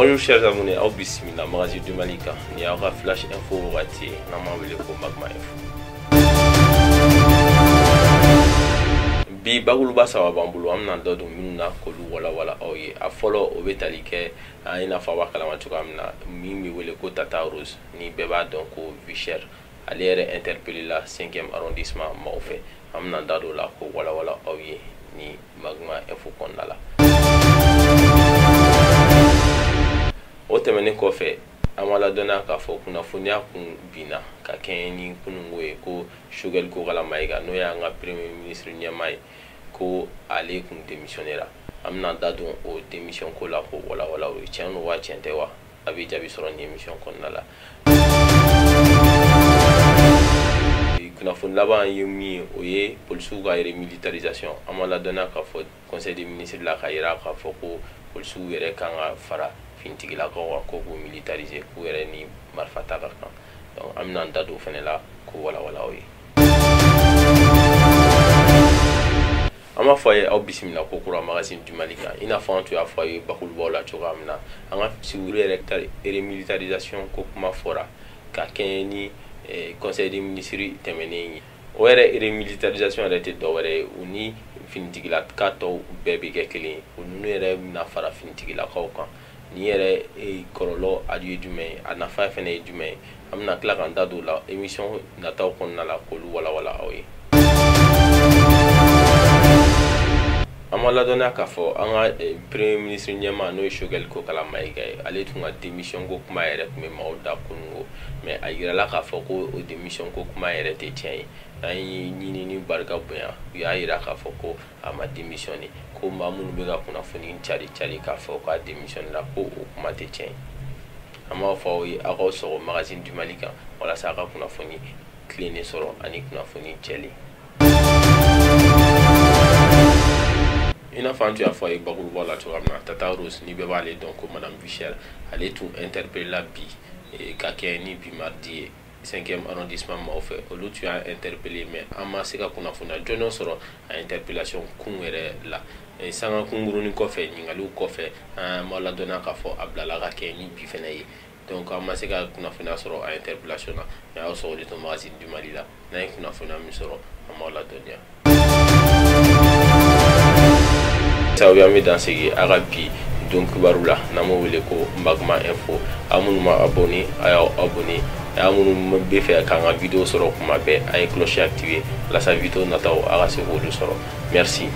Bonjour chers abonnés, au bismillah, magazine du Malika. Ni aura flash info rati, namawele ko magma info. Bi bagulu basa wa bambulu amna dodo minna kolu wala oye. A follow obetali ke ina fa wakala matuka amna mimi wele ko Tata Rose ni beba donc ko Vichère. Allez interpeller la 5e arrondissement Maufé. Amna dado la ko wala oye ni magma info kondala. O tɛmɛnen kɔfɛ an ma ladɔnniya k'a fɔ kunnafoniya kun binna ka kɛɲɛ ni kununko ye ko Choguel Kokala Mayiga n'o y'an ka premier ministre ɲɛmaa ye ko ale kun démissionnera. An bɛna da don o démission ko la ko walawala o ye tiɲɛ don wa tiɲɛ tɛ wa a bɛ jaabi sɔrɔ ni émission kɔnɔna la. Kunnafoni laban ye min ye o ye polisiw ka remilitarisation an ma ladɔnniya k'a fɔ conseil des ministres la ka yira k'a fɔ ko polisiw yɛrɛ kan ka fara fintigilakaw ko k'u militariser k'u yɛrɛ ni marifa ta ka kan. Donc an bɛna an da don o fɛnɛ la ko walawala aw ye. An b'a fɔ a ye aw bisimila ko kura magazine du Mali kan i n'a fɔ an tun y'a fɔ a ye bakulubaw la cogoya min na an ka siguru yɛrɛ remilitarisation ko kuma fɔra ka kɛɲɛ ni conseil des ministres tɛmɛnen ye. O yɛrɛ remilitarisation yɛrɛ tɛ dɔwɛrɛ ye u ni finitigilaka tɔw bɛɛ bɛ kɛ kelen ye o ninnu yɛrɛ bɛna fara finitigilakaw kan. Ni yɛrɛ kɔlɔlɔ a ye jumɛn ye a nafa fɛnɛ ye jumɛn ye an bɛna tila k'an da don la émission nataw kɔnɔna la k'olu walawala aw ye. An ma ladɔnniya k'a fɔ an ka premier ministre ɲɛmaa n'o ye Choguel Kokala Mayiga ye ale tun ka démission ko kuma yɛrɛ tun bɛ maaw da kununko mais a yirala k'a fɔ ko o démission ko kuma yɛrɛ tɛ tiɲɛ ye an ye ɲinini barika bonya u y'a yira k'a fɔ ko a ma démissionner ko maa minnu bɛ ka kunnafoni cari k'a fɔ k'a démissionner la ko o kuma tɛ tiɲɛ ye. An b'a fɔ aw ye aw k'aw sɔgɔ magazine du Mali kan walasa a ka kunnafoni tilennen sɔrɔ ani kunnafoni jɛlen. I n'a fɔ an tun y'a fɔ a ye bakurubaw la cogoya min na Tata Rose ni bɛɛ b'ale dɔn ko madame Vichère ale tun interpellé la bi ka kɛ ni bi mardi ye 5e arrondissement Maufé olu tun y'a interpellé mais an ma se ka kunnafoniya jɔnjɔn sɔrɔ a interpellation kun yɛrɛ la. Sanga kungurunin kɔfɛ ɲininkaliw kɔfɛ an ma ladɔnniya k'a fɔ a bilala ka kɛ ni bi fɛnɛ ye donc an ma se ka kunnafoniya sɔrɔ a interpellation na mais aw sɔgɔlen to magazine du Mali la n'an ye kunnafoniya min sɔrɔ an m'aw ladɔnniya. Sabu an bɛ dan sigi a ka bi don kibaru la n'an m'o wele ko Magma Info a minnu ma abonné a y'aw abonné a minnu bɛ fɛ k'an ka vidéo sɔrɔ kuma bɛɛ a ye cloche activé walasa vidéo nataw a ka se k'olu sɔrɔ merci.